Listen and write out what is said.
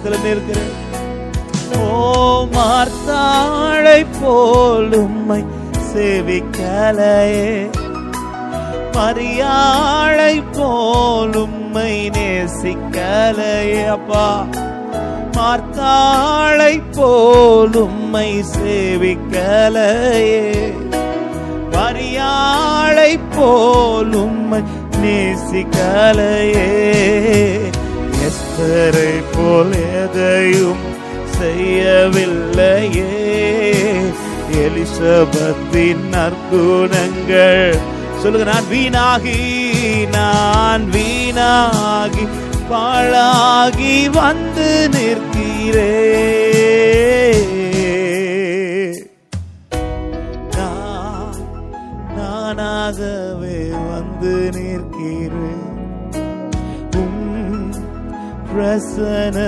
சமூகத்துல நிற்கிறேன். ஓ மார்த்தாளை போல் உம்மை சேவிக்கலையே, மரியாளை போல் உம்மை நேசிக்கலையே. அப்பா மார்த்தாளை போல் உம்மை சேவிக்கலையே, மரியாளை போல் உம்மை நேசிக்கலையே. எஸ்தரை போல் எதையும் செய்யவில்லையே, எலிசபெத்தின் நற்குணங்கள் சொல்லுங்க. நான் வீணாகி பாழாகி வந்து நிற்கிறேன். நானாகவே வந்து நிற்கிறேன். பிரசன்ன